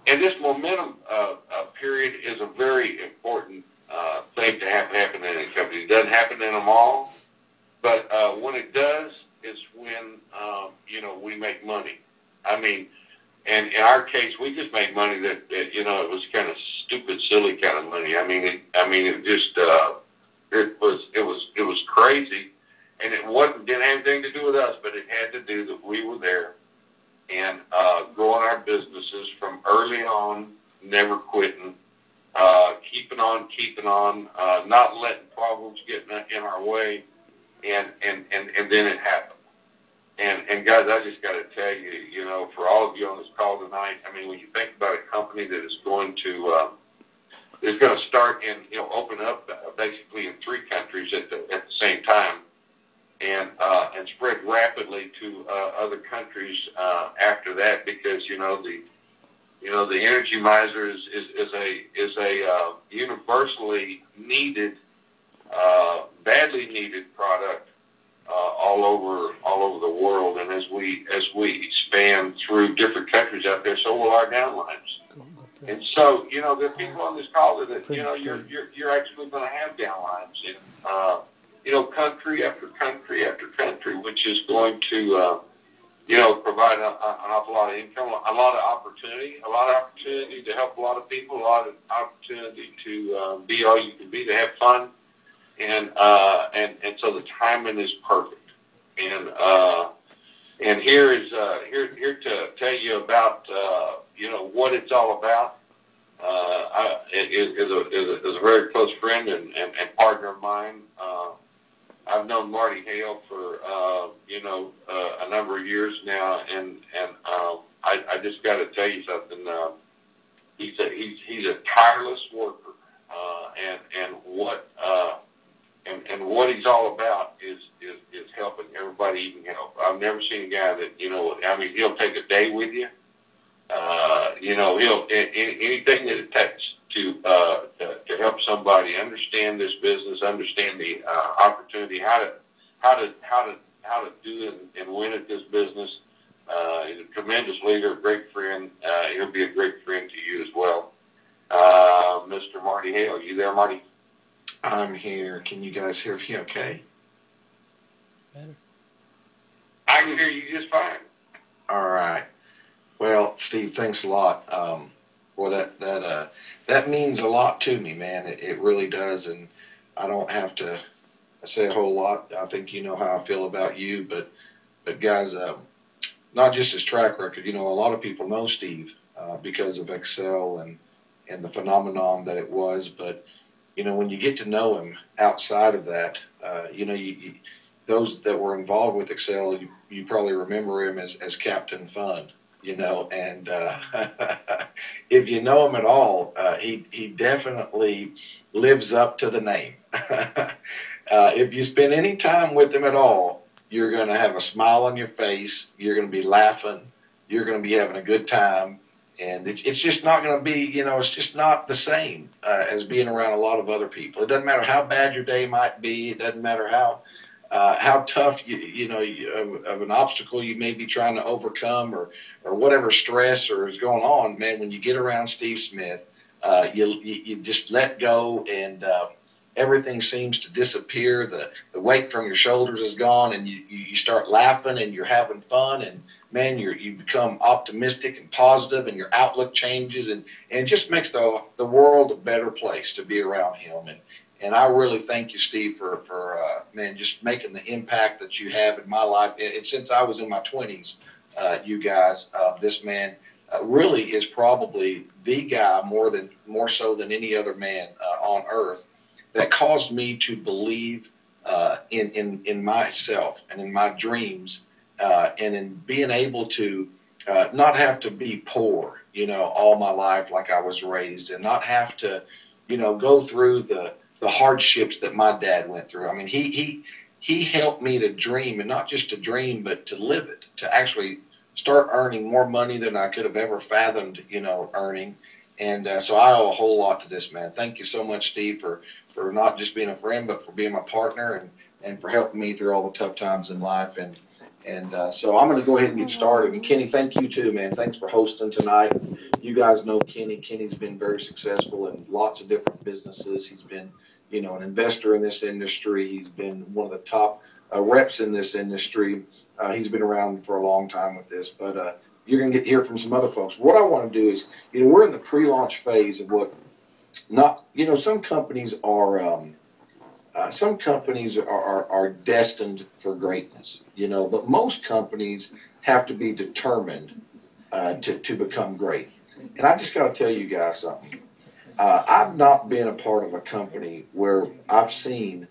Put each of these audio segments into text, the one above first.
and this momentum period is a very important thing to have happen in a company. It doesn't happen in them all, but when it does, it's when we make money. I mean, and in our case, we just made money that it was kind of stupid, silly kind of money. It was crazy, and didn't have anything to do with us, but it had to do that we were there and growing our businesses from early on, never quitting, keeping on, not letting problems get in our way, and then it happened. And guys, I just got to tell you, for all of you on this call tonight, I mean, when you think about a company that is going to start and open up basically in 3 countries at the same time, and spread rapidly to other countries after that, because the Energy Miser is a universally needed, badly needed product all over the world. And as we expand through different countries out there, so will our downlines. And so there are people on this call that you're actually going to have downlines in country after country after country, which is going to provide an awful lot of income, a lot of opportunity to help a lot of people, a lot of opportunity to be all you can be, to have fun, and so the timing is perfect. And here to tell you about what it's all about. Is a very close friend and partner of mine. I've known Marty Hale for a number of years now, and I just got to tell you something. He's a tireless worker, and what he's all about is helping everybody he can help. I've never seen a guy that he'll take a day with you. He'll anything that it takes to help somebody understand this business, understand the opportunity, how to do and win at this business. He's a tremendous leader, a great friend. He'll be a great friend to you as well. Mr. Marty Hale, are you there, Marty? I'm here. Can you guys hear me okay? Better. I can hear you just fine. All right. Well, Steve, thanks a lot. That means a lot to me, man. It really does, and I don't have to say a whole lot. I think you know how I feel about you, but guys, not just his track record. A lot of people know Steve because of Excel and the phenomenon that it was. But when you get to know him outside of that, those that were involved with Excel, you probably remember him as Captain Fun. And if you know him at all, he definitely lives up to the name. If you spend any time with him at all, you're going to have a smile on your face. You're going to be laughing. You're going to be having a good time. And it's just not going to be, it's just not the same as being around a lot of other people. It doesn't matter how bad your day might be. It doesn't matter how tough of an obstacle you may be trying to overcome, or whatever stress or is going on, man. When you get around Steve Smith, you just let go, and everything seems to disappear. The weight from your shoulders is gone, and you start laughing, and you're having fun, and man, you become optimistic and positive, and your outlook changes, and it just makes the world a better place to be around him. And I really thank you, Steve, for man, just making the impact that you have in my life. And since I was in my 20s, you guys, this man really is probably the guy more so than any other man on earth that caused me to believe in myself and in my dreams, and in being able to not have to be poor, all my life like I was raised, and not have to, go through the hardships that my dad went through. I mean, he helped me to dream, and not just to dream, but to live it, to actually start earning more money than I could have ever fathomed, earning. And so I owe a whole lot to this man. Thank you so much, Steve, for not just being a friend, but for being my partner, and for helping me through all the tough times in life. And so I'm going to go ahead and get started. And Kenny, thank you too, man. Thanks for hosting tonight. You guys know Kenny. Kenny's been very successful in lots of different businesses. He's been, you know, an investor in this industry. He's been one of the top reps in this industry. He's been around for a long time with this, but you're going to get to hear from some other folks. What I want to do is, you know, we're in the pre-launch phase of what not, you know, some companies are destined for greatness, you know, but most companies have to be determined to become great. And I just got to tell you guys something. I've not been a part of a company where I've seen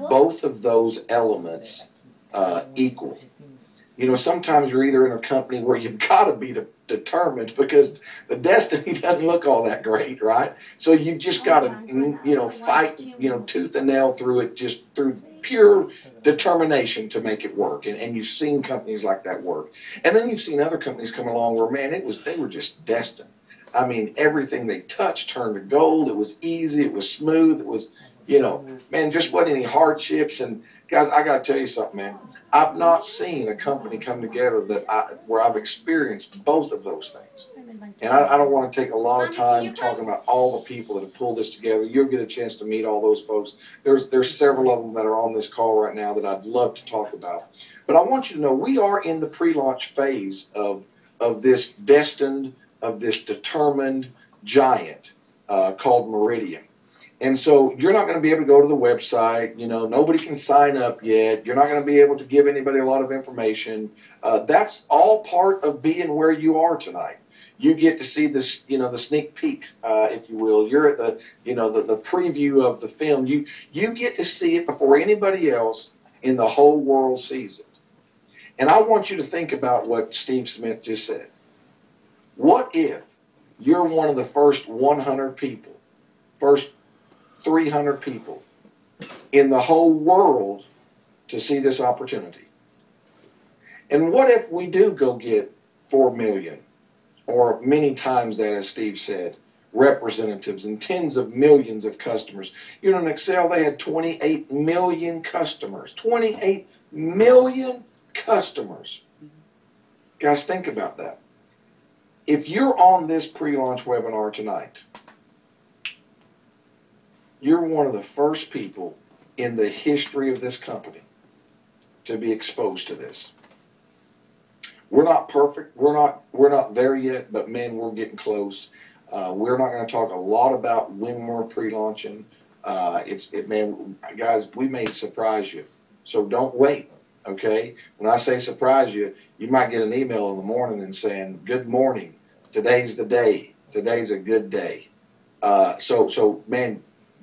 both of those elements equal. You know, sometimes you're either in a company where you've got to be determined because the destiny doesn't look all that great, right? So you just got to, you know, fight, you know, tooth and nail through it, just through pure determination to make it work. And you've seen companies like that work. And then you've seen other companies come along where, man, they were just destined. I mean, everything they touched turned to gold. It was easy. It was smooth. It was, you know, man, just wasn't any hardships. And guys, I got to tell you something, man. I've not seen a company come together where I've experienced both of those things. And I don't want to take a lot of time talking about all the people that have pulled this together. You'll get a chance to meet all those folks. There's several of them that are on this call right now that I'd love to talk about. But I want you to know we are in the pre-launch phase of this destined, of this determined giant called Meridian. And so you're not going to be able to go to the website. You know, nobody can sign up yet. You're not going to be able to give anybody a lot of information. That's all part of being where you are tonight. You get to see this, you know, the sneak peek, if you will. You're at the, you know, the preview of the film. You get to see it before anybody else in the whole world sees it. And I want you to think about what Steve Smith just said. What if you're one of the first 100 people, first 300 people in the whole world to see this opportunity? And what if we do go get 4 million, or many times that, as Steve said, representatives and tens of millions of customers? You know, in Excel, they had 28 million customers. 28 million customers. Guys, think about that. If you're on this pre-launch webinar tonight, you're one of the first people in the history of this company to be exposed to this. We're not perfect. We're not there yet, but man, we're getting close. We're not going to talk a lot about when we're pre-launching. Man, guys, we may surprise you, so don't wait. Okay, when I say surprise you, you might get an email in the morning and saying, "Good morning. Today's the day. Today's a good day." So man,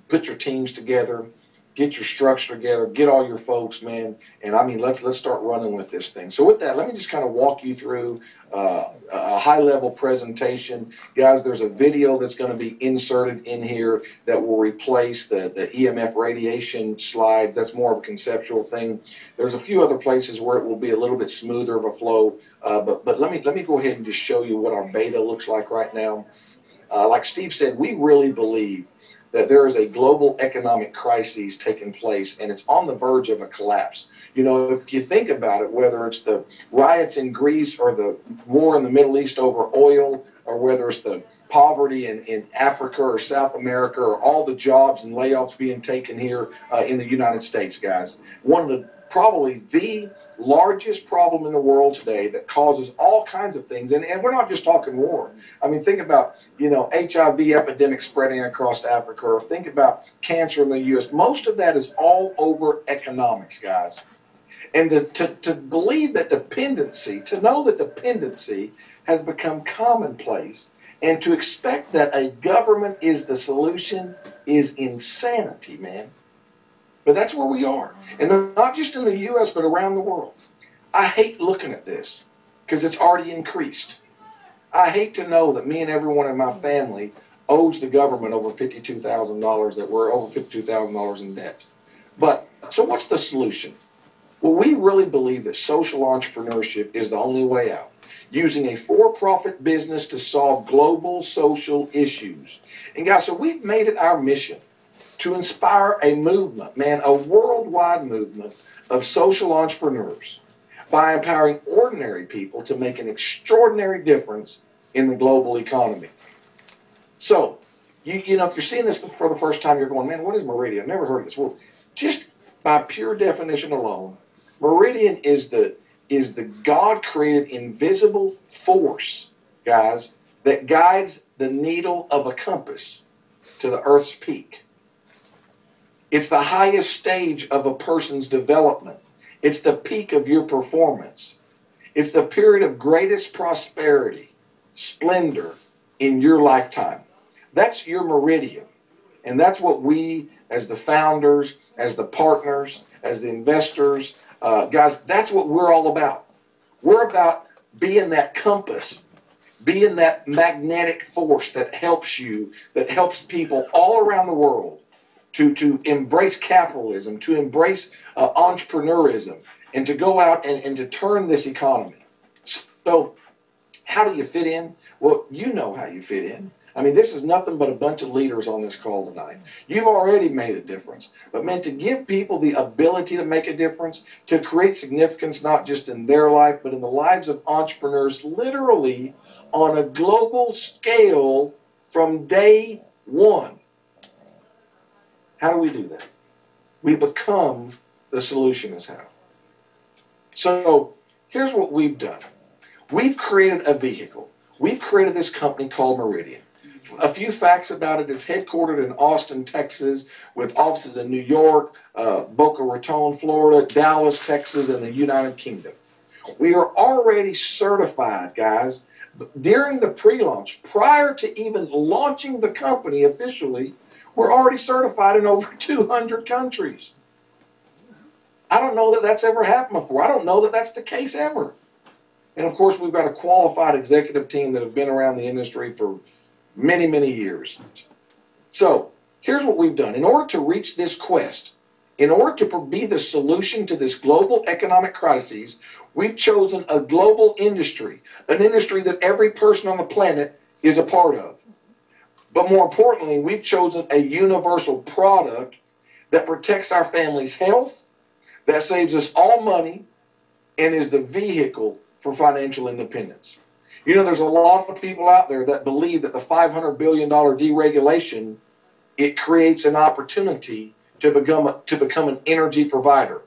put your teams together, get your structure together, get all your folks, man, and I mean, let's start running with this thing. So with that, let me just kind of walk you through a high-level presentation. Guys, there's a video that's going to be inserted in here that will replace the EMF radiation slides. That's more of a conceptual thing. There's a few other places where it will be a little bit smoother of a flow, but let me go ahead and just show you what our beta looks like right now. Like Steve said, we really believe that there is a global economic crisis taking place, and it's on the verge of a collapse. You know, if you think about it, whether it's the riots in Greece or the war in the Middle East over oil, or whether it's the poverty in Africa or South America, or all the jobs and layoffs being taken here in the United States, guys, probably the largest problem in the world today that causes all kinds of things. And we're not just talking war. I mean, think about, you know, HIV epidemic spreading across Africa, or think about cancer in the U.S. Most of that is all over economics, guys. And to believe that dependency, to know that dependency has become commonplace, and to expect that a government is the solution is insanity, man. But that's where we are. And not just in the U.S., but around the world. I hate looking at this because it's already increased. I hate to know that me and everyone in my family owes the government over $52,000, that we're over $52,000 in debt. But, so what's the solution? Well, we really believe that social entrepreneurship is the only way out. Using a for-profit business to solve global social issues. And guys, so we've made it our mission to inspire a movement, man, a worldwide movement of social entrepreneurs by empowering ordinary people to make an extraordinary difference in the global economy. So, you know, if you're seeing this for the first time, you're going, man, what is Meridian? I've never heard of this. Well, just by pure definition alone, Meridian is the God-created invisible force, guys, that guides the needle of a compass to the Earth's peak. It's the highest stage of a person's development. It's the peak of your performance. It's the period of greatest prosperity, splendor in your lifetime. That's your meridian. And that's what we, as the founders, as the partners, as the investors, guys, that's what we're all about. We're about being that compass, being that magnetic force that helps you, that helps people all around the world to embrace capitalism, to embrace entrepreneurism, and to go out and to turn this economy. So how do you fit in? Well, you know how you fit in. I mean, this is nothing but a bunch of leaders on this call tonight. You've already made a difference. But, man, to give people the ability to make a difference, to create significance not just in their life, but in the lives of entrepreneurs, literally on a global scale from day one. How do we do that? We become the solution is how. So here's what we've done. We've created a vehicle. We've created this company called Meridian. A few facts about it. It's headquartered in Austin, Texas, with offices in New York, Boca Raton, Florida, Dallas, Texas, and the United Kingdom. We are already certified, guys. During the pre-launch, prior to even launching the company officially, we're already certified in over 200 countries. I don't know that that's ever happened before. I don't know that that's the case ever. And, of course, we've got a qualified executive team that have been around the industry for many, many years. So here's what we've done. In order to reach this quest, in order to be the solution to this global economic crisis, we've chosen a global industry, an industry that every person on the planet is a part of. But more importantly, we've chosen a universal product that protects our family's health, that saves us all money, and is the vehicle for financial independence. You know, there's a lot of people out there that believe that the $500 billion deregulation, it creates an opportunity to become an energy provider.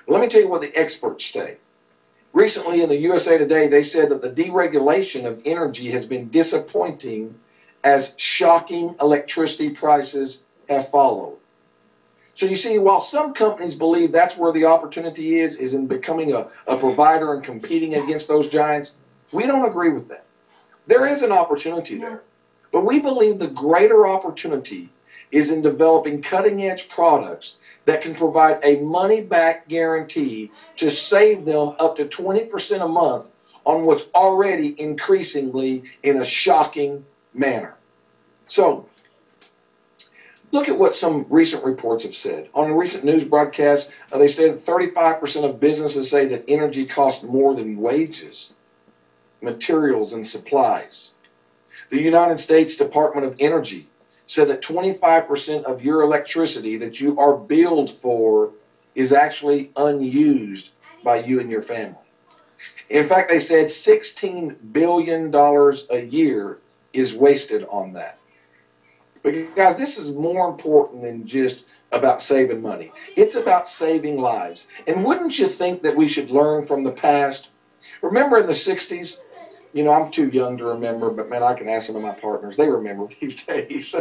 Let me tell you what the experts say. Recently in the USA Today, they said that the deregulation of energy has been disappointing as shocking electricity prices have followed. So you see, while some companies believe that's where the opportunity is in becoming a provider and competing against those giants, we don't agree with that. There is an opportunity there. But we believe the greater opportunity is in developing cutting-edge products that can provide a money-back guarantee to save them up to 20% a month on what's already increasingly in a shocking manner. So, look at what some recent reports have said. On a recent news broadcast, they stated that 35% of businesses say that energy costs more than wages, materials, and supplies. The United States Department of Energy said that 25% of your electricity that you are billed for is actually unused by you and your family. In fact, they said $16 billion a year is wasted on that. But guys, this is more important than just about saving money. It's about saving lives. And wouldn't you think that we should learn from the past? Remember in the 60s? You know, I'm too young to remember, but man, I can ask some of my partners. They remember these days.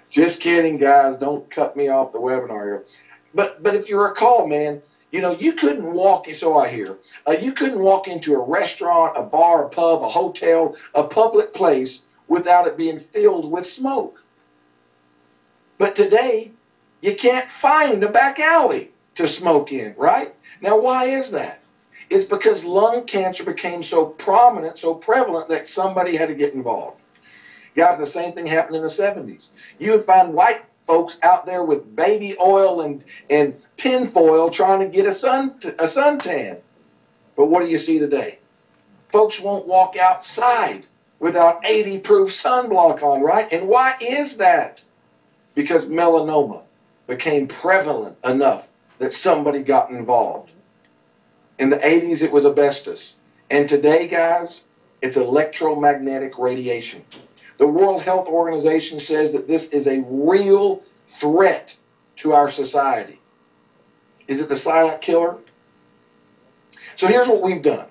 Just kidding, guys. Don't cut me off the webinar here. But if you recall, man, you know, you couldn't walk, so I hear, you couldn't walk into a restaurant, a bar, a pub, a hotel, a public place without it being filled with smoke. But today, you can't find a back alley to smoke in, right? Now, why is that? It's because lung cancer became so prominent, so prevalent, that somebody had to get involved. Guys, the same thing happened in the 70s. You would find white folks out there with baby oil and tin foil trying to get a suntan. But what do you see today? Folks won't walk outside without 80 proof sunblock on, right? And why is that? Because melanoma became prevalent enough that somebody got involved. In the 80s, it was asbestos. And today, guys, It's electromagnetic radiation. The World Health Organization says that this is a real threat to our society. Is it the silent killer? So here's what we've done.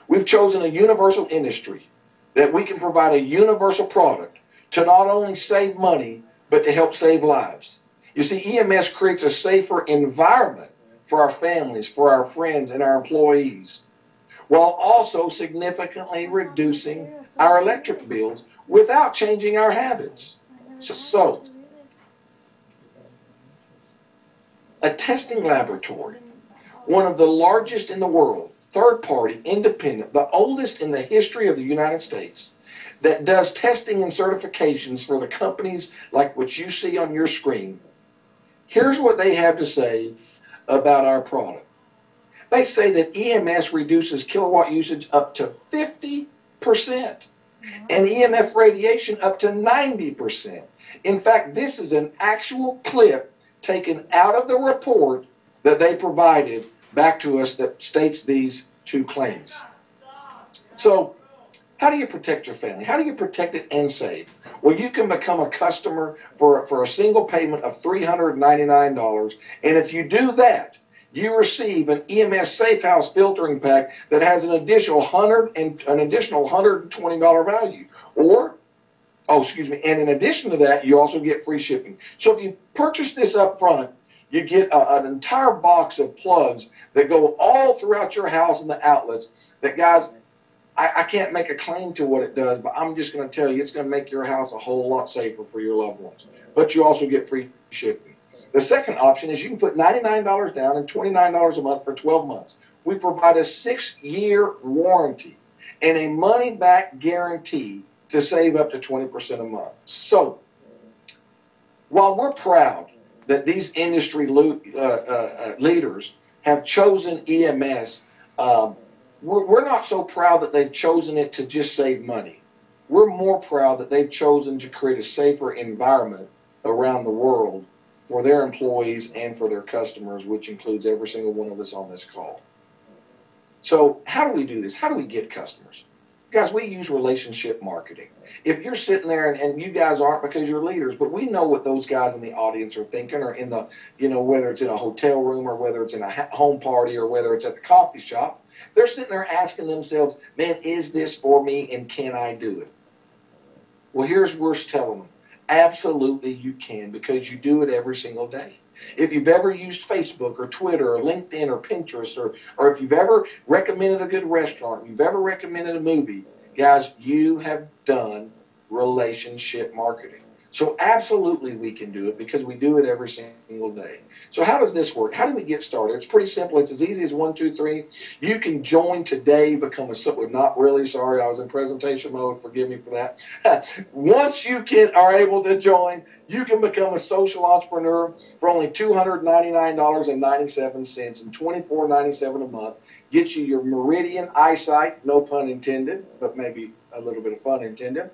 We've chosen a universal industry that we can provide a universal product to not only save money, but to help save lives. You see, EMS creates a safer environment for our families, for our friends, and our employees, while also significantly reducing our electric bills without changing our habits. So a testing laboratory, one of the largest in the world, third-party, independent, the oldest in the history of the United States, that does testing and certifications for the companies like what you see on your screen. Here's what they have to say about our product. They say that EMS reduces kilowatt usage up to 50% and EMF radiation up to 90%. In fact, this is an actual clip taken out of the report that they provided back to us that states these two claims. So, how do you protect your family? How do you protect it and save? Well, you can become a customer for a single payment of $399, and if you do that, you receive an EMS Safe House filtering pack that has an additional $120 value. And in addition to that, you also get free shipping. So if you purchase this up front, you get an entire box of plugs that go all throughout your house and the outlets that, guys, I can't make a claim to what it does, but I'm just going to tell you it's going to make your house a whole lot safer for your loved ones. But you also get free shipping. The second option is you can put $99 down and $29 a month for 12 months. We provide a 6-year warranty and a money-back guarantee to save up to 20% a month. So, while we're proud that these industry leaders have chosen EMS, we're not so proud that they've chosen it to just save money. We're more proud that they've chosen to create a safer environment around the world for their employees and for their customers, which includes every single one of us on this call. So how do we do this? How do we get customers? Guys, we use relationship marketing. If you're sitting there, and you guys aren't because you're leaders, but we know what those guys in the audience are thinking, or in the, whether it's in a hotel room or whether it's in a home party or whether it's at the coffee shop, they're sitting there asking themselves, man, is this for me and can I do it? Well, here's where we're telling them, absolutely you can, because you do it every single day. If you've ever used Facebook or Twitter or LinkedIn or Pinterest, or if you've ever recommended a good restaurant, you've ever recommended a movie, guys, you have done relationship marketing. So absolutely we can do it because we do it every single day. So how does this work? How do we get started? It's pretty simple. It's as easy as 1, 2, 3. You can join today, become a, not really, sorry, I was in presentation mode, forgive me for that. Once you are able to join, you can become a social entrepreneur for only $299.97 and $24.97 a month. Get you your Meridian eyesight, no pun intended, but maybe a little bit of fun intended.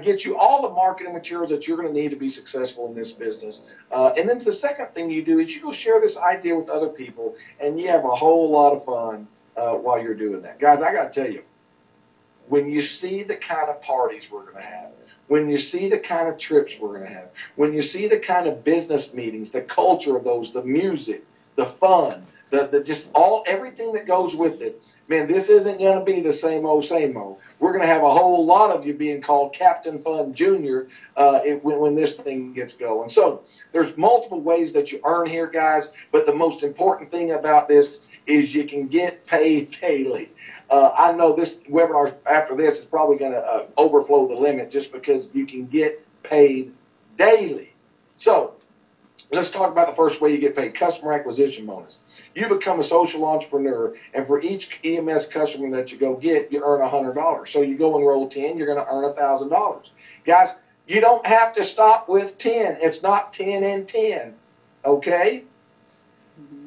Get you all the marketing materials that you're going to need to be successful in this business. And then the second thing you do is you go share this idea with other people, and you have a whole lot of fun while you're doing that. Guys, I got to tell you, when you see the kind of parties we're going to have, when you see the kind of trips we're going to have, when you see the kind of business meetings, the culture of those, the music, the fun, everything that goes with it, man, this isn't going to be the same old, same old. We're going to have a whole lot of you being called Captain Fun Jr. When this thing gets going. So there's multiple ways that you earn here, guys, but the most important thing about this is you can get paid daily. I know this webinar after this is probably going to overflow the limit just because you can get paid daily. So let's talk about the first way you get paid, customer acquisition bonus. You become a social entrepreneur, and for each EMS customer that you go get, you earn $100. So you go enroll 10, you're going to earn $1,000. Guys, you don't have to stop with 10. It's not 10 and 10, okay?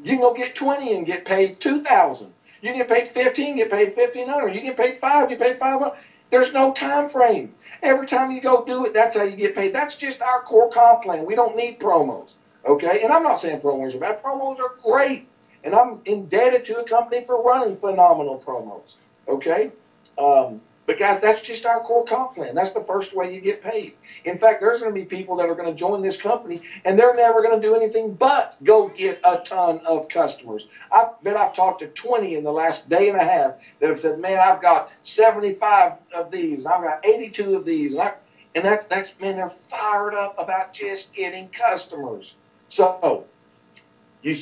You can go get 20 and get paid $2,000. You can get paid 15, get paid $1,500. You get paid 5, you get paid $500. There's no time frame. Every time you go do it, that's how you get paid. That's just our core comp plan. We don't need promos, okay? And I'm not saying promos are bad. Promos are great. And I'm indebted to a company for running phenomenal promos, okay? But guys, that's just our core comp plan. That's the first way you get paid. In fact, there's going to be people that are going to join this company and they're never going to do anything but go get a ton of customers. I bet I've talked to 20 in the last day and a half that have said, man, I've got 75 of these, and I've got 82 of these. And that's man, they're fired up about just getting customers. So, you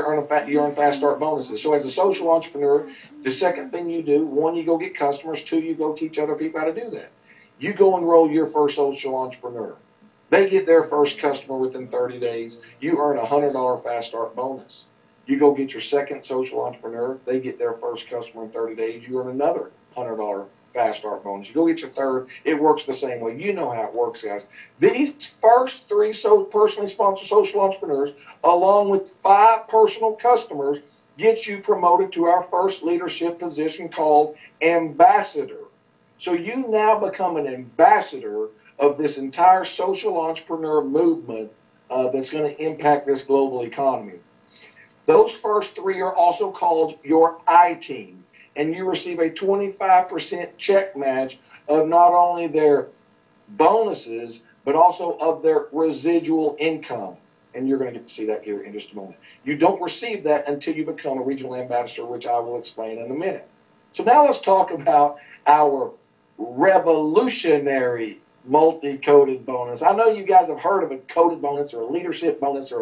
earn fast start bonuses. So as a social entrepreneur, the second thing you do, one, you go get customers. Two, you go teach other people how to do that. You go enroll your first social entrepreneur. They get their first customer within 30 days. You earn a $100 fast start bonus. You go get your second social entrepreneur. They get their first customer in 30 days. You earn another $100 fast start bonus. You go get your third. It works the same way. You know how it works, guys. These first 3 personally sponsored social entrepreneurs, along with 5 personal customers, get you promoted to our first leadership position called ambassador. So you now become an ambassador of this entire social entrepreneur movement that's going to impact this global economy. Those first 3 are also called your I-team. And you receive a 25% check match of not only their bonuses, but also of their residual income. And you're going to get to see that here in just a moment. You don't receive that until you become a regional ambassador, which I will explain in a minute. So now let's talk about our revolutionary multi-coded bonus. I know you guys have heard of a coded bonus or a leadership bonus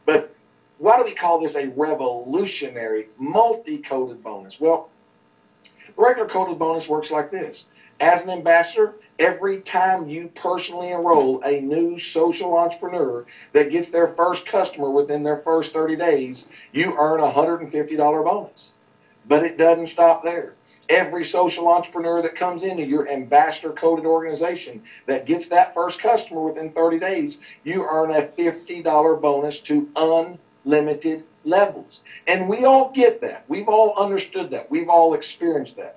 but why do we call this a revolutionary multi-coded bonus? Well, the regular coded bonus works like this. As an ambassador, every time you personally enroll a new social entrepreneur that gets their first customer within their first 30 days, you earn a $150 bonus. But it doesn't stop there. Every social entrepreneur that comes into your ambassador coded organization that gets that first customer within 30 days, you earn a $50 bonus to unlimited levels. And we all get that. We've all understood that. We've all experienced that.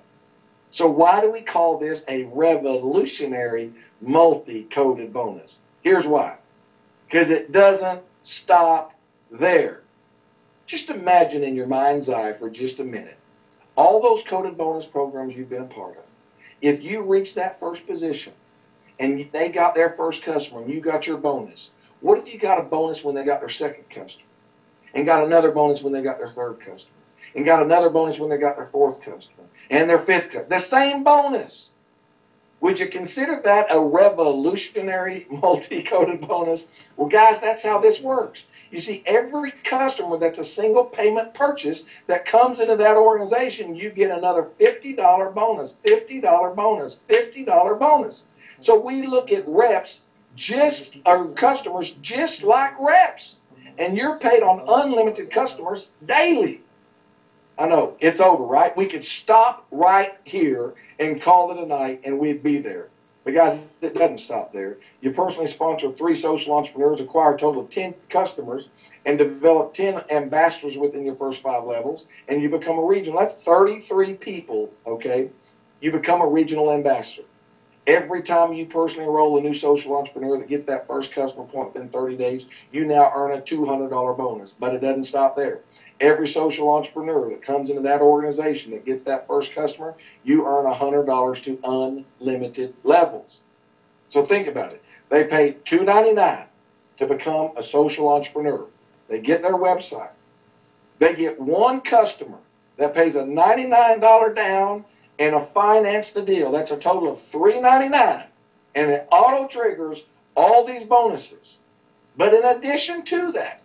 So why do we call this a revolutionary multi-coded bonus? Here's why. Because it doesn't stop there. Just imagine in your mind's eye for just a minute all those coded bonus programs you've been a part of. If you reach that first position and they got their first customer and you got your bonus, what if you got a bonus when they got their second customer? And got another bonus when they got their third customer. And got another bonus when they got their fourth customer. And their fifth customer. The same bonus. Would you consider that a revolutionary multi-coded bonus? Well, guys, that's how this works. You see, every customer that's a single payment purchase that comes into that organization, you get another $50 bonus, $50 bonus, $50 bonus. So we look at reps, customers just like reps. And you're paid on unlimited customers daily. I know, it's over, right? We could stop right here and call it a night and we'd be there. But guys, it doesn't stop there. You personally sponsor 3 social entrepreneurs, acquire a total of 10 customers, and develop 10 ambassadors within your first 5 levels, and you become a regional. That's 33 people, okay? You become a regional ambassador. Every time you personally enroll a new social entrepreneur that gets that first customer point within 30 days, you now earn a $200 bonus. But it doesn't stop there. Every social entrepreneur that comes into that organization that gets that first customer, you earn $100 to unlimited levels. So think about it. They pay $299 to become a social entrepreneur. They get their website. They get one customer that pays a $99 down and a finance the deal. That's a total of $399. And it auto triggers all these bonuses. But in addition to that,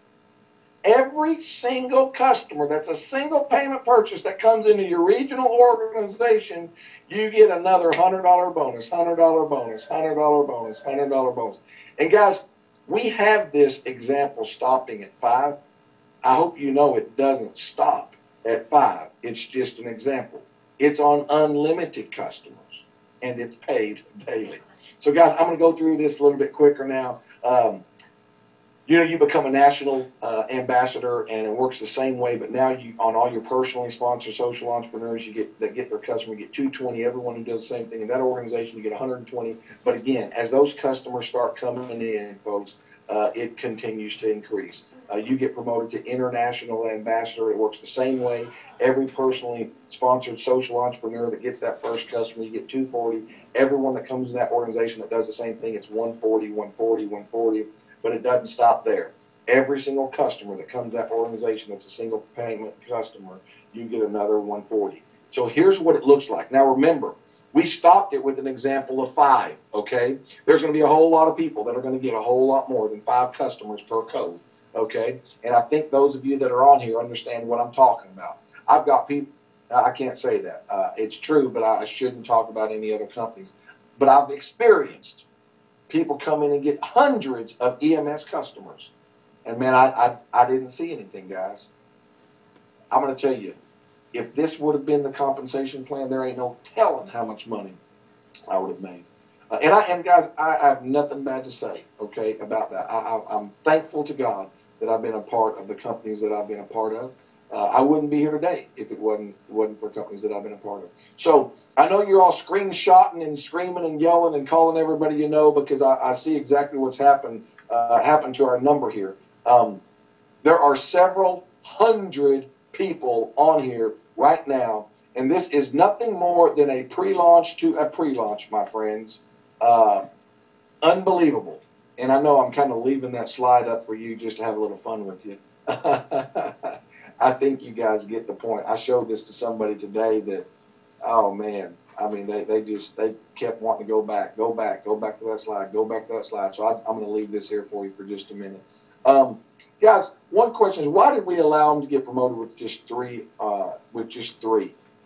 every single customer that's a single payment purchase that comes into your regional organization, you get another $100 bonus, $100 bonus, $100 bonus, $100 bonus. And guys, we have this example stopping at 5. I hope you know it doesn't stop at 5. It's just an example. It's on unlimited customers, and it's paid daily. So, guys, I'm going to go through this a little bit quicker now. You become a national ambassador, and it works the same way. But now, on all your personally sponsored social entrepreneurs, that get their customer, you get 220. Everyone who does the same thing in that organization, you get 120. But again, as those customers start coming in, folks, it continues to increase. You get promoted to international ambassador. It works the same way. Every personally sponsored social entrepreneur that gets that first customer, you get 240. Everyone that comes in that organization that does the same thing, it's 140, 140, 140. But it doesn't stop there. Every single customer that comes to that organization that's a single payment customer, you get another 140. So here's what it looks like. Now remember, we stopped it with an example of 5, okay? There's going to be a whole lot of people that are going to get a whole lot more than 5 customers per code, okay? And I think those of you that are on here understand what I'm talking about. I've got people, I can't say that. It's true, but I shouldn't talk about any other companies. But I've experienced people come in and get hundreds of EMS customers. And man, I didn't see anything, guys. I'm going to tell you, if this would have been the compensation plan, there ain't no telling how much money I would have made. And guys, I have nothing bad to say, okay, about that. I'm thankful to God that I've been a part of the companies that I've been a part of. I wouldn't be here today if it wasn't for companies that I've been a part of. So I know you're all screenshotting and screaming and yelling and calling everybody you know, because I see exactly what's happened to our number here. There are several hundred people on here right now, and this is nothing more than a pre-launch to a pre-launch, my friends. Unbelievable. And I know I'm kind of leaving that slide up for you just to have a little fun with you. I think you guys get the point. I showed this to somebody today that, oh man, I mean, they kept wanting to go back to that slide. So I'm going to leave this here for you for just a minute. Guys, one question is, why did we allow them to get promoted with just three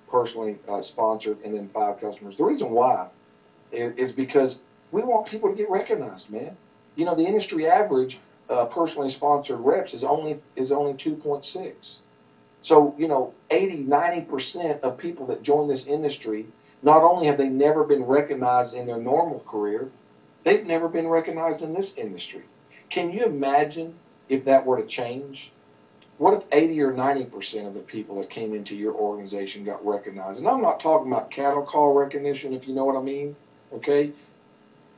personally sponsored and then 5 customers? The reason why is because we want people to get recognized, man. You know, the industry average personally sponsored reps is only 2.6. So, you know, 80-90% of people that join this industry, not only have they never been recognized in their normal career, they've never been recognized in this industry. Can you imagine if that were to change? What if 80 or 90% of the people that came into your organization got recognized? And I'm not talking about cattle call recognition, if you know what I mean, okay?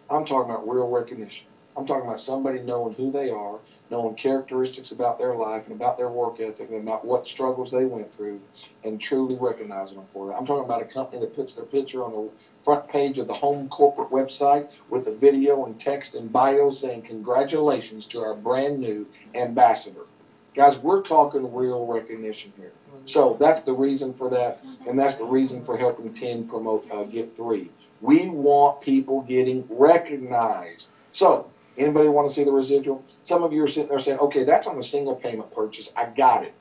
I'm talking about real recognition. I'm talking about somebody knowing who they are, knowing characteristics about their life and about their work ethic and about what struggles they went through, and truly recognizing them for that. I'm talking about a company that puts their picture on the front page of the home corporate website with a video and text and bio saying, congratulations to our brand new ambassador. Guys, we're talking real recognition here. So that's the reason for that, and that's the reason for helping 10 promote Get 3. We want people getting recognized. So, anybody want to see the residual? Some of you are sitting there saying, okay, that's on the single payment purchase. I got it.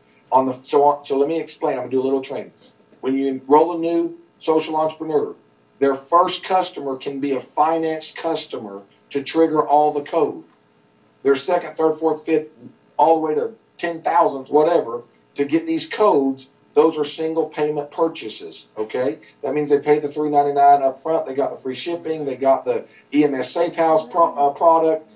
So let me explain. I'm going to do a little training. When you enroll a new social entrepreneur, their first customer can be a financed customer to trigger all the code. Their second, third, fourth, fifth, all the way to 10,000th, whatever, to get these codes, those are single payment purchases, okay? That means they paid the $3.99 up front. They got the free shipping. They got the EMS Safe House product.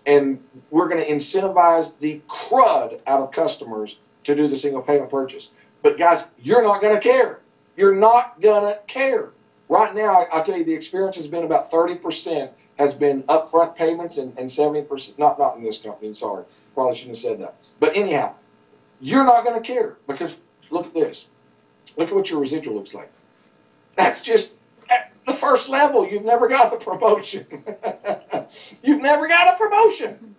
And we're going to incentivize the crud out of customers to do the single payment purchase. But guys, you're not going to care. You're not going to care. Right now, I'll tell you, the experience has been about 30% has been upfront payments and 70%, not in this company, sorry. Probably shouldn't have said that. But anyhow, you're not going to care because look at this. Look at what your residual looks like. That's just at the first level. You've never got a promotion. You've never got a promotion.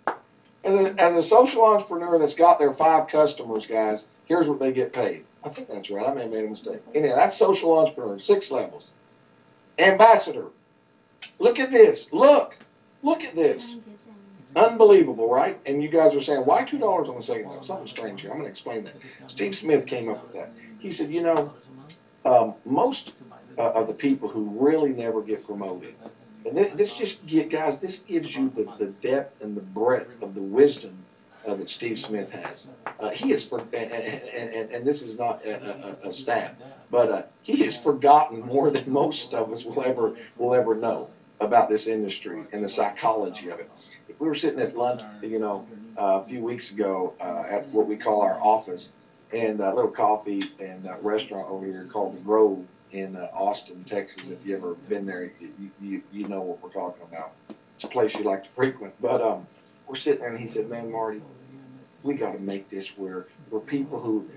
As a social entrepreneur that's got their 5 customers, guys, here's what they get paid. I think that's right. I may have made a mistake. Anyhow, that's social entrepreneur, 6 levels. Ambassador. Look at this. Look at this. Unbelievable, right? And you guys are saying, why $2 on the second level? Something strange here. I'm going to explain that. Steve Smith came up with that. He said, you know, most of the people who really never get promoted, and this just, guys, this gives you the depth and the breadth of the wisdom that Steve Smith has. He is, and this is not a stab, but he has forgotten more than most of us will ever know about this industry and the psychology of it. We were sitting at lunch, you know, a few weeks ago at what we call our office, and a little coffee and restaurant over here called The Grove in Austin, Texas. If you've ever been there, you know what we're talking about. It's a place you like to frequent. But we're sitting there, and he said, man, Marty, we got to make this where people who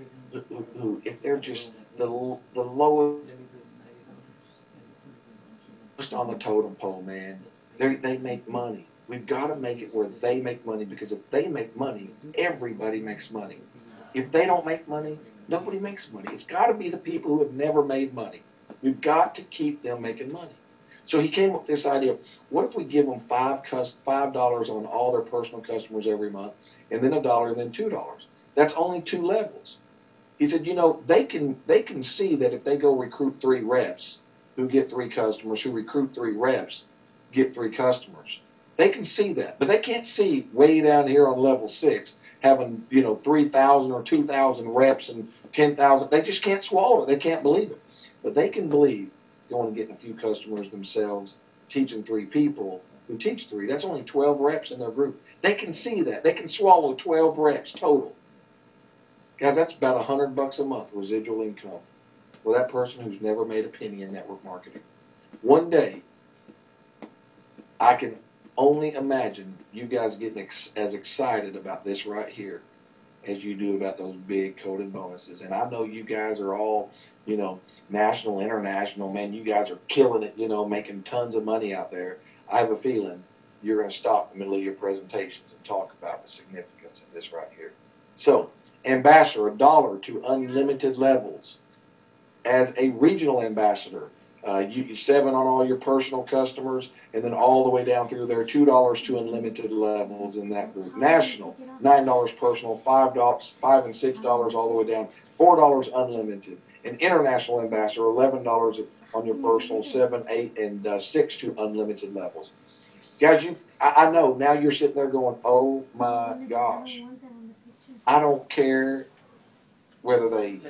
if they're just the lowest on the totem pole, man, they make money. We've got to make it where they make money, because if they make money, everybody makes money. If they don't make money, nobody makes money. It's got to be the people who have never made money. We've got to keep them making money. So he came up with this idea of, what if we give them $5 on all their personal customers every month, and then $1, and then $2? That's only 2 levels. He said, you know, they can see that if they go recruit 3 reps who get 3 customers, who recruit 3 reps, get 3 customers. They can see that, but they can't see way down here on level 6 having, you know, 3,000 or 2,000 reps and 10,000. They just can't swallow it. They can't believe it. But they can believe going and getting a few customers themselves, teaching 3 people who teach 3. That's only 12 reps in their group. They can see that. They can swallow 12 reps total. Guys, that's about $100 a month residual income for that person who's never made a penny in network marketing. One day, I can only imagine you guys getting as excited about this right here as you do about those big coded bonuses. And I know you guys are all, you know, national, international, man, you guys are killing it, you know, making tons of money out there. I have a feeling you're going to stop in the middle of your presentations and talk about the significance of this right here. So, ambassador, $1 to unlimited levels. As a regional ambassador, you 7 on all your personal customers, and then all the way down through there, $2 to unlimited levels in that group. National, $9 personal, $5 and $6 all the way down, $4 unlimited. An international ambassador, $11 on your personal, 7, 8, and 6 to unlimited levels. Guys, I know now you're sitting there going, oh my gosh. I don't care whether they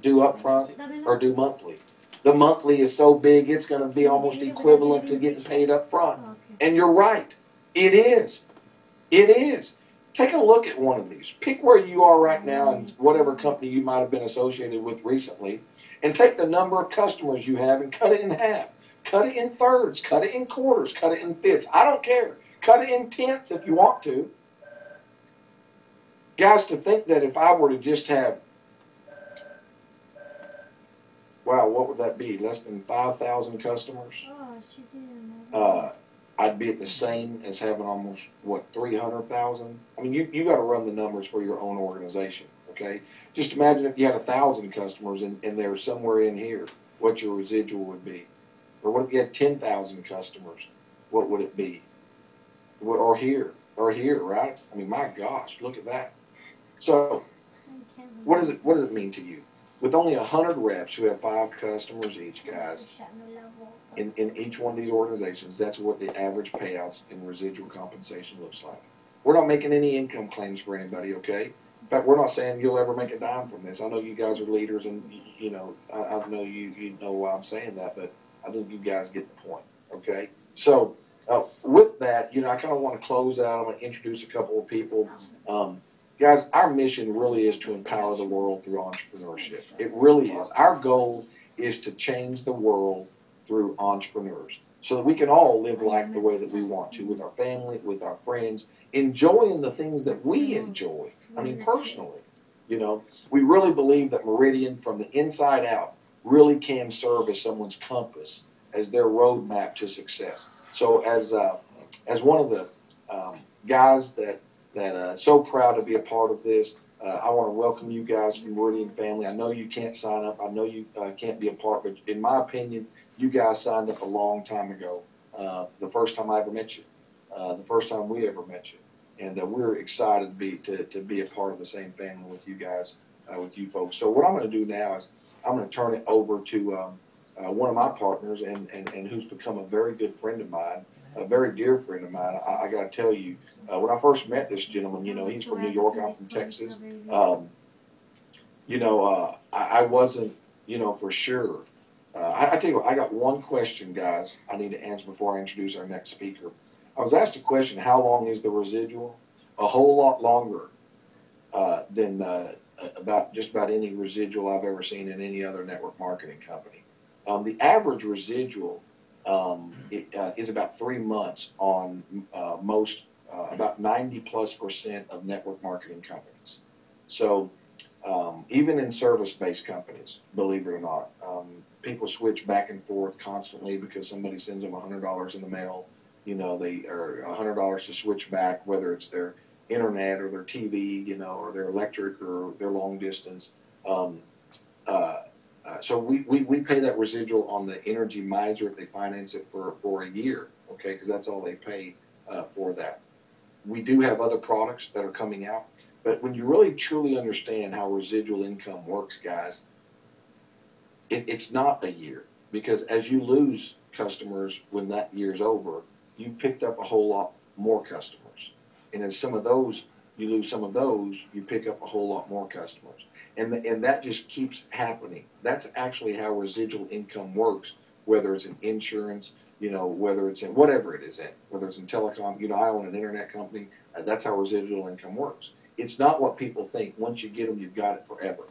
do upfront or do monthly. The monthly is so big, it's going to be almost equivalent to getting paid up front. And you're right. It is. It is. Take a look at one of these. Pick where you are right now and whatever company you might have been associated with recently, and take the number of customers you have and cut it in half. Cut it in thirds. Cut it in quarters. Cut it in fifths. I don't care. Cut it in tenths if you want to. Guys, to think that if I were to just have, wow, what would that be? Less than 5,000 customers? I'd be at the same as having almost, what, 300,000? I mean, you got to run the numbers for your own organization, okay? Just imagine if you had 1,000 customers and they're somewhere in here, what your residual would be. Or what if you had 10,000 customers? What would it be? Or here, right? I mean, my gosh, look at that. So, what does it mean to you? With only 100 reps who have 5 customers each, guys, in each one of these organizations, that's what the average payouts in residual compensation looks like. We're not making any income claims for anybody, okay? In fact, we're not saying you'll ever make a dime from this. I know you guys are leaders, and you know, I know you know why I'm saying that, but I think you guys get the point, okay? So, with that, you know, I kind of want to close out. I'm going to introduce a couple of people. Guys, our mission really is to empower the world through entrepreneurship. It really is. Our goal is to change the world through entrepreneurs so that we can all live life the way that we want to, with our family, with our friends, enjoying the things that we enjoy. I mean, personally, you know, we really believe that Meridian from the inside out really can serve as someone's compass, as their roadmap to success. So as one of the guys that so proud to be a part of this, I want to welcome you guys from Meridian family. I know you can't sign up. I know you can't be a part, but in my opinion, you guys signed up a long time ago. The first time I ever met you, the first time we ever met you, and we're excited to be a part of the same family with you guys, with you folks. So what I'm going to do now is I'm going to turn it over to one of my partners and who's become a very good friend of mine. A very dear friend of mine. I got to tell you, when I first met this gentleman, you know, he's from New York, I'm from Texas. You know, I wasn't, you know, for sure. I tell you what, I got one question, guys, I need to answer before I introduce our next speaker. I was asked a question, how long is the residual? A whole lot longer than just about any residual I've ever seen in any other network marketing company. The average residual is about 3 months on most about 90+% of network marketing companies. So even in service-based companies, believe it or not, people switch back and forth constantly because somebody sends them $100 in the mail. You know, or $100 to switch back, whether it's their internet or their TV, you know, or their electric or their long distance. So we pay that residual on the Energy Miser if they finance it for a year, okay, because that's all they pay for that. We do have other products that are coming out, but when you really truly understand how residual income works, guys, it's not a year, because as you lose customers when that year's over, you picked up a whole lot more customers. And as some of those, you lose some of those, you pick up a whole lot more customers. And that just keeps happening. That's actually how residual income works, whether it's in insurance, you know, whether it's in whatever it is in, whether it's in telecom. You know, I own an internet company. That's how residual income works. It's not what people think. Once you get them, you've got it forever.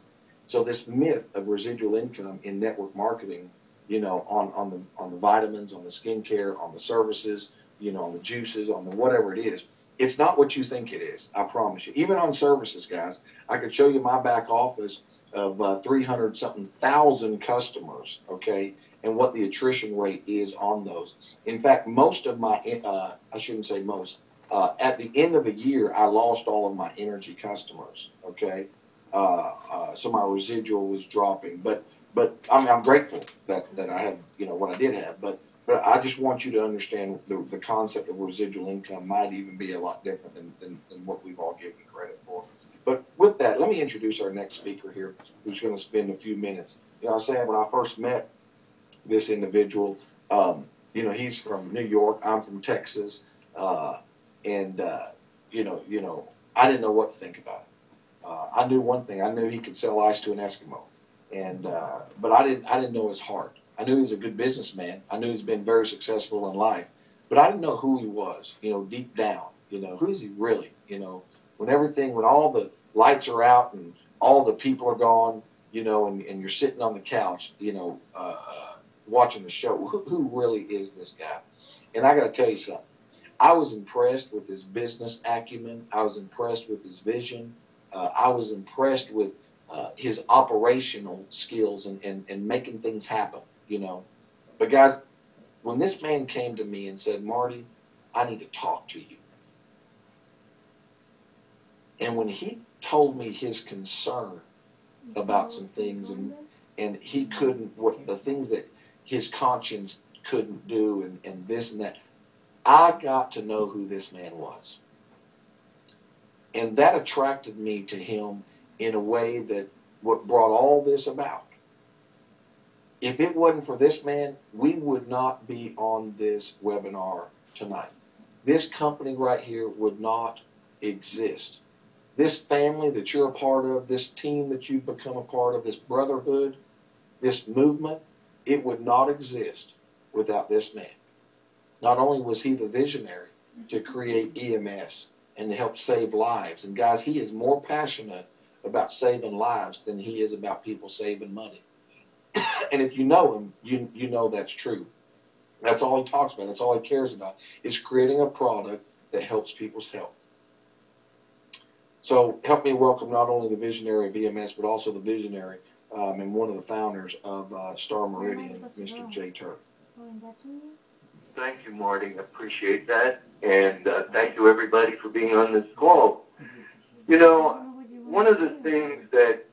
So this myth of residual income in network marketing, you know, on the vitamins, on the skincare, on the services, you know, on the juices, on the whatever it is, it's not what you think it is. I promise you. Even on services, guys, I could show you my back office of 300-something thousand customers, okay, and what the attrition rate is on those. In fact, most of my, I shouldn't say most, at the end of a year, I lost all of my energy customers, okay? So my residual was dropping. But I mean, I'm grateful that I had, you know, what I did have. But I just want you to understand the concept of residual income might even be a lot different than what we've all given credit for. But with that, let me introduce our next speaker here, who's going to spend a few minutes. You know, I was saying when I first met this individual, you know, he's from New York. I'm from Texas. You know, I didn't know what to think about it. I knew one thing. I knew he could sell ice to an Eskimo, but I didn't know his heart. I knew he was a good businessman. I knew he's been very successful in life, but I didn't know who he was. You know, deep down, you know, who is he really? You know, when all the lights are out and all the people are gone, you know, and you're sitting on the couch, you know, watching the show. Who really is this guy? And I got to tell you something. I was impressed with his business acumen. I was impressed with his vision. I was impressed with his operational skills and making things happen, you know. But guys, when this man came to me and said, Marty, I need to talk to you. And when he told me his concern about some things and he couldn't, the things that his conscience couldn't do and this and that, I got to know who this man was. And that attracted me to him in a way that what brought all this about. If it wasn't for this man, we would not be on this webinar tonight. This company right here would not exist. This family that you're a part of, this team that you've become a part of, this brotherhood, this movement, it would not exist without this man. Not only was he the visionary to create EMS and to help save lives, and guys, he is more passionate about saving lives than he is about people saving money. And if you know him, you know that's true. That's all he talks about. That's all he cares about, is creating a product that helps people's health. So help me welcome not only the visionary of EMS, but also the visionary and one of the founders of Stahr Meridian, Mr. Jay Turk. Thank you, Marty. I appreciate that. And thank you, everybody, for being on this call. You know, one of the things that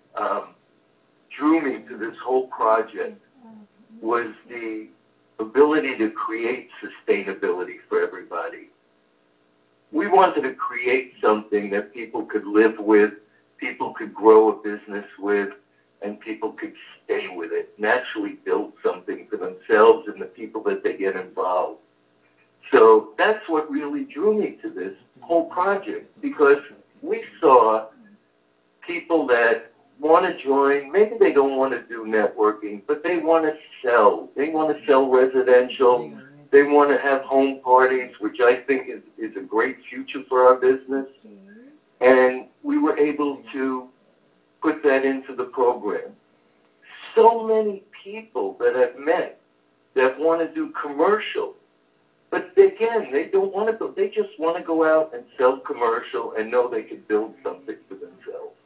drew me to this whole project was the ability to create sustainability for everybody. We wanted to create something that people could live with, people could grow a business with, and people could stay with it and actually build something for themselves and the people that they get involved. So that's what really drew me to this whole project, because we saw people that want to join. Maybe they don't want to do networking, but they want to sell. They want to sell residential. They want to have home parties, which I think is a great future for our business. And we were able to put that into the program. So many people that I've met that want to do commercial, But again, they don't want to go. They just want to go out and sell commercial and know they can build something for themselves.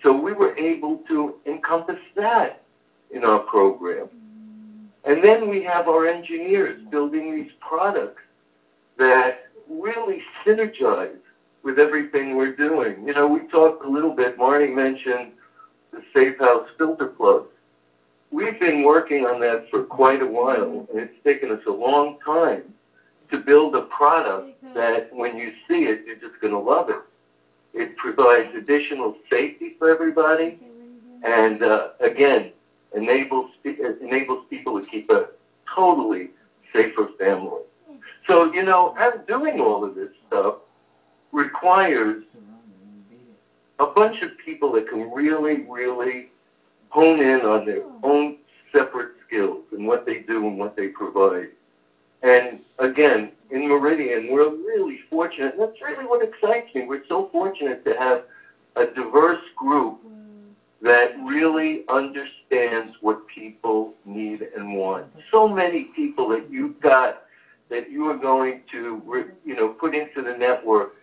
So we were able to encompass that in our program. And then we have our engineers building these products that really synergize with everything we're doing. You know, we talked a little bit, Marty mentioned the Safe House filter plugs. We've been working on that for quite a while, and it's taken us a long time to build a product that when you see it, you're just going to love it. It provides additional safety for everybody, and again, enables people to keep a totally safer family. So, you know, doing all of this stuff requires a bunch of people that can really, really hone in on their own separate skills and what they do and what they provide. And again, in Meridian, we're really fortunate. That's really what excites me. We're so fortunate to have a diverse group that really understands what people need and want. So many people that you've got that you are going to, you know, put into the network.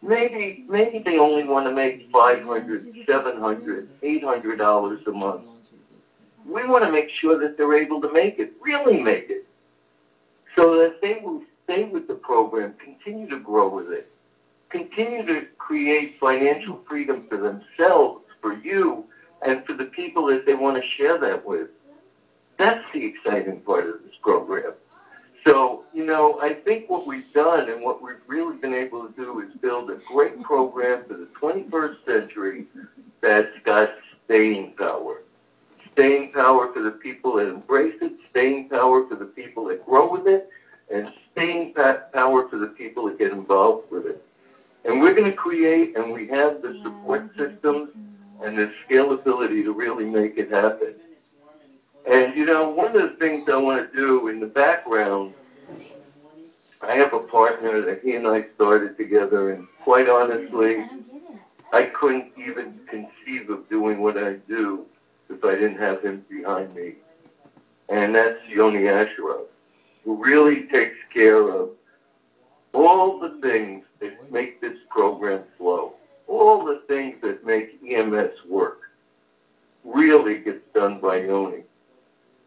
Maybe they only want to make $500, $700, $800 a month. We want to make sure that they're able to make it, really make it, so that they will stay with the program, continue to grow with it, continue to create financial freedom for themselves, for you, and for the people that they want to share that with. That's the exciting part of this program. So, you know, I think what we've done and what we've really been able to do is build a great program for the 21st century that's got staying power. Staying power for the people that embrace it, staying power for the people that grow with it, and staying power for the people that get involved with it. And we're going to create, and we have the support systems and the scalability to really make it happen. And, you know, one of the things I want to do in the background, I have a partner that he and I started together, and quite honestly, I couldn't even conceive of doing what I do if I didn't have him behind me. And that's Yoni Asherov, who really takes care of all the things that make this program flow, all the things that make EMS work, really gets done by Yoni.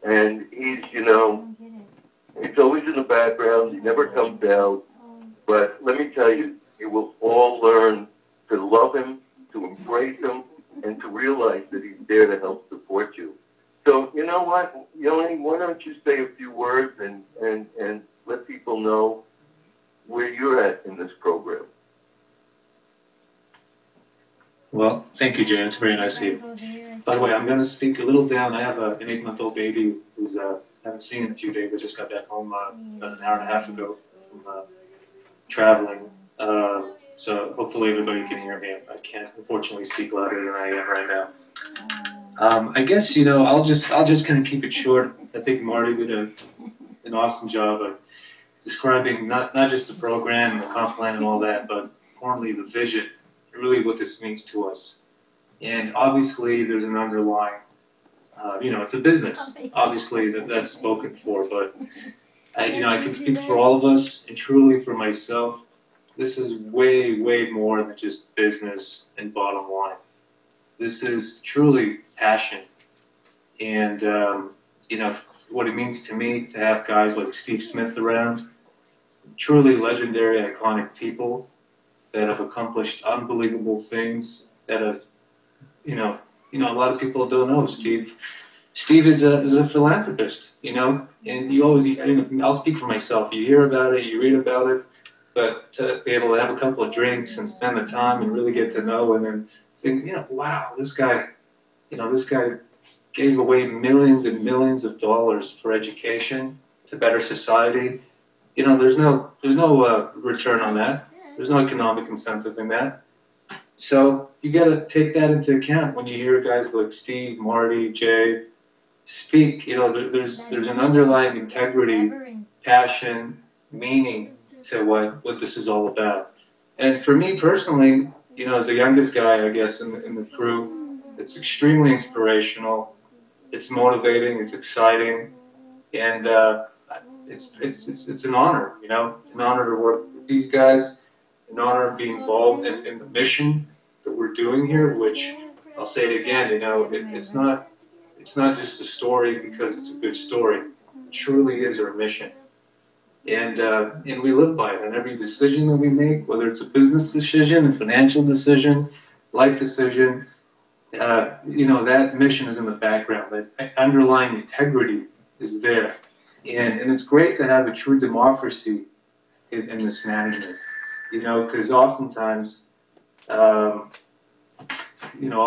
And he's, you know, he's always in the background. He never comes out. But let me tell you, you will all learn to love him, to embrace him, and to realize that he's there to help support you. So, you know what, Yoni, why don't you say a few words and let people know where you're at in this program? Well, thank you, Jay. It's very nice of you. By the way, I'm going to speak a little down. I have an 8-month-old baby who's haven't seen in a few days. I just got back home about an hour and a half ago from traveling. So hopefully everybody can hear me. I can't, unfortunately, speak louder than I am right now. I guess, you know, I'll just kind of keep it short. I think Marty did an awesome job of describing not just the program and the comp plan and all that, but importantly the vision, really what this means to us. And obviously there's an underlying, you know, it's a business, obviously that's spoken for, but I can speak for all of us and truly for myself. This is way, way more than just business and bottom line. This is truly passion. And, you know, what it means to me to have guys like Steve Smith around, truly legendary, iconic people that have accomplished unbelievable things, that have, you know, a lot of people don't know Steve. Steve is a philanthropist, you know, and you always, I'll speak for myself. You hear about it, you read about it, but to be able to have a couple of drinks and spend the time and really get to know and then think, you know, wow, this guy gave away millions and millions of dollars for education to better society. You know, there's no return on that. There's no economic incentive in that. So you got to take that into account when you hear guys like Steve, Marty, Jay speak. You know, there's an underlying integrity, passion, meaning to what this is all about. And for me personally, you know, as the youngest guy, I guess, in the crew, it's extremely inspirational. It's motivating. It's exciting. And it's an honor, you know, an honor to work with these guys, an honor of being involved in the mission that we're doing here. Which I'll say it again, you know, it's not just a story because it's a good story. It truly is our mission, and we live by it on every decision that we make, whether it's a business decision, a financial decision, life decision. You know, that mission is in the background. That underlying integrity is there. And it's great to have a true democracy in this management, you know, because oftentimes, you know,